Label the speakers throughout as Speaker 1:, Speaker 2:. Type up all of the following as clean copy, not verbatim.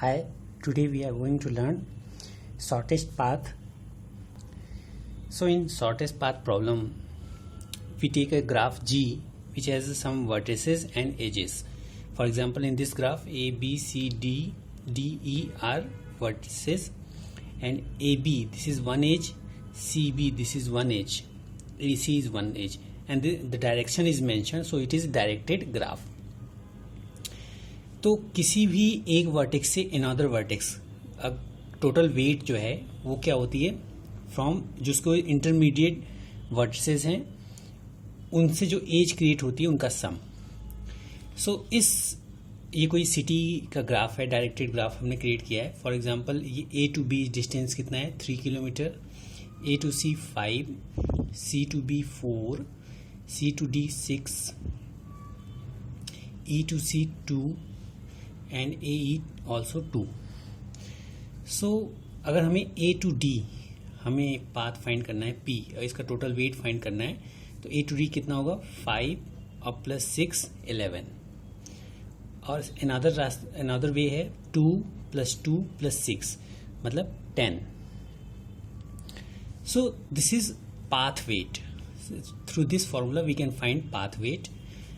Speaker 1: Hi, today we are going to learn shortest path. So in shortest path problem, we take a graph G which has some vertices and edges. For example, in this graph A, B, C, D, D, E are vertices, and AB this is one edge, CB this is one edge, AC is one edge, and the direction is mentioned, so it is directed graph. तो किसी भी एक vertex से another vertex अब total weight जो है वो क्या होती है फ्रॉम जिसको इंटरमीडिएट वर्टिसेस हैं उनसे जो एज क्रिएट होती है उनका सम. सो ये कोई सिटी का ग्राफ है, डायरेक्टेड ग्राफ हमने क्रिएट किया है. फॉर एग्जांपल ये ए टू बी डिस्टेंस कितना है 3 kilometre, A to C 5, C to B 4, C to D 6, E to C 2 and AE also 2. So अगर हमें A to D हमें पाथ फाइंड करना है P और इसका टोटल वेट फाइंड करना है तो A to D कितना होगा 5 और प्लस 6 11. और अनदर वे है 2 प्लस 2 प्लस 6 मतलब 10. So this is path weight. Through this formula we can find path weight,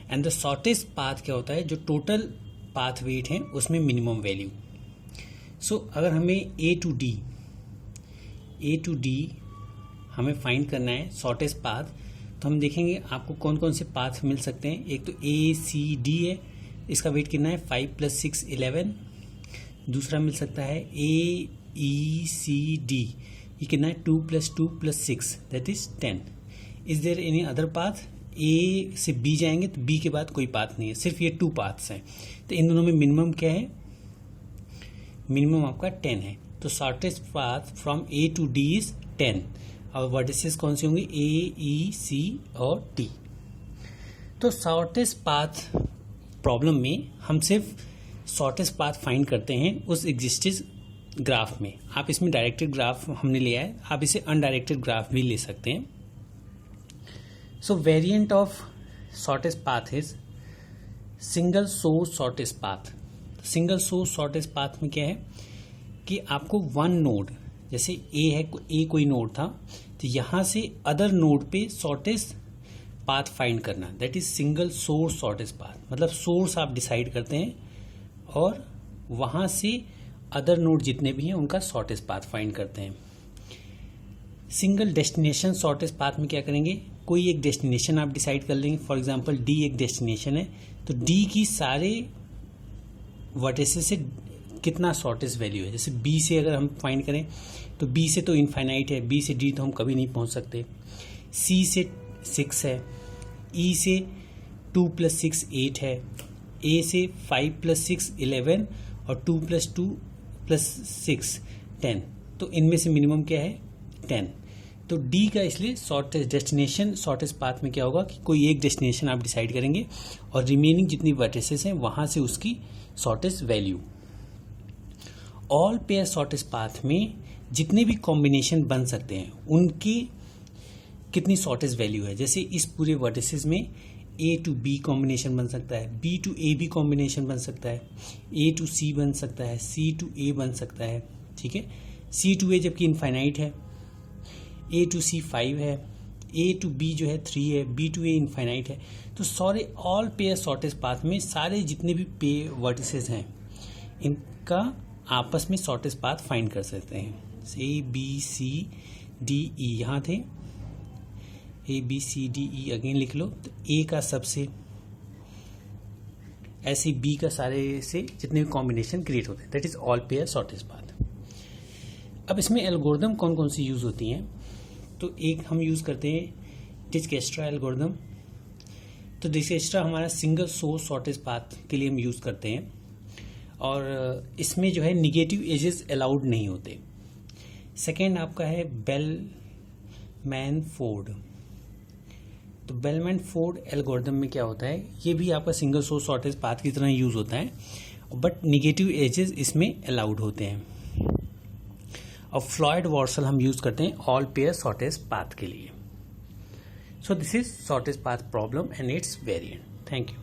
Speaker 1: and the shortest path क्या होता है जो टोटल पाथ वेट है उसमें मिनिमम वैल्यू. सो अगर हमें ए टू डी हमें फाइंड करना है शॉर्टेस्ट पाथ, तो हम देखेंगे आपको कौन कौन से पाथ मिल सकते हैं. एक तो ए सी डी है, इसका वेट कितना है 5 प्लस 6 11. दूसरा मिल सकता है ए ई सी डी, ये कितना है 2 plus 2 plus 6 that is 10. Is there any other path? A से बी जाएंगे तो बी के बाद कोई पाथ नहीं है, सिर्फ ये 2 पाथ्स हैं. तो इन दोनों में मिनिमम क्या है? मिनिमम आपका 10 है. तो shortest path from A to D is 10. और वर्टिसेस कौन से होंगे? ए ई सी और डी. तो शॉर्टेस्ट पाथ प्रॉब्लम में हम सिर्फ शॉर्टेस्ट पाथ फाइंड करते हैं उस एग्जिस्टेड ग्राफ में. आप इसमें डायरेक्टेड ग्राफ हमने लिया है, आप इसे अनडायरेक्टेड ग्राफ भी ले सकते हैं. So variant of shortest path is single source shortest path. Single source shortest path में क्या है कि आपको वन नोड, जैसे A है, A कोई नोड था, तो यहाँ से अदर नोड पे शॉर्टेस्ट पाथ फाइंड करना, that is single source shortest path. मतलब सोर्स आप डिसाइड करते हैं और वहाँ से अदर नोड जितने भी हैं उनका शॉर्टेस्ट पाथ फाइंड करते हैं. सिंगल डेस्टिनेशन शॉर्टेस्ट पाथ में क्या करेंगे? कोई एक डेस्टिनेशन आप डिसाइड कर लेंगे. फॉर एग्जांपल डी एक डेस्टिनेशन है, तो डी की सारे वर्टिसेस से कितना शॉर्टेस्ट वैल्यू है. जैसे बी से अगर हम फाइंड करें तो बी से तो इनफाइनाइट है, बी से डी तो हम कभी नहीं पहुंच सकते. सी से 6 है, ई से 2 प्लस 6 8 है, ए से 5 प्लस 6 11 और 2 प्लस 2 प्लस 6 10. तो इनमें से मिनिमम क्या है? 10. तो डी का इसलिए शॉर्टेस्ट डेस्टिनेशन शॉर्टेस्ट पाथ में क्या होगा कि कोई एक डेस्टिनेशन आप डिसाइड करेंगे और रिमेनिंग जितनी वर्टिसेस हैं वहां से उसकी shortest value. All pair shortest path में जितने भी कॉम्बिनेशन बन सकते हैं उनकी कितनी शॉर्टेस्ट वैल्यू है. जैसे इस पूरे वर्टिसेस में ए टू बी कॉम्बिनेशन बन सकता है, B to A B combination बन सकता है, ए टू सी बन सकता है, सी टू ए बन सकता है. ठीक है, सी टू ए जबकि इनफाइनाइट है, ए टू सी 5 है, ए टू बी जो है 3 है, बी टू ए इनफाइनाइट है. तो सारे ऑल पेयर शॉर्टेस्ट पाथ में सारे जितने भी पे वर्टिसेस हैं इनका आपस में शॉर्टेस्ट पाथ फाइंड कर सकते हैं. ए बी सी डी ई यहाँ थे, A B C D E again लिख लो. तो ए का सबसे, ऐसे बी का सारे से जितने भी कॉम्बिनेशन क्रिएट होते हैं that is all pair shortest path. अब इसमें एल्गोरिदम कौन कौन सी यूज होती हैं? तो एक हम यूज करते हैं डिजक्स्ट्रा एल्गोरिदम. तो डिजक्स्ट्रा हमारा सिंगल सोर्स शॉर्टेस्ट पाथ के लिए हम यूज करते हैं, और इसमें जो है निगेटिव एजेस अलाउड नहीं होते. सेकेंड आपका है बेलमैन फोर्ड. तो बेलमैन फोर्ड एल्गोरिदम में क्या होता है, ये भी आपका सिंगल सोर्स शॉर्टेस्ट पाथ की तरह यूज होता है, बट निगेटिव एजेस इसमें अलाउड होते हैं. और फ्लॉयड वॉर्सल हम यूज करते हैं ऑल पेयर शॉर्टेस्ट पाथ के लिए. So this is shortest path problem and it's variant. Thank you.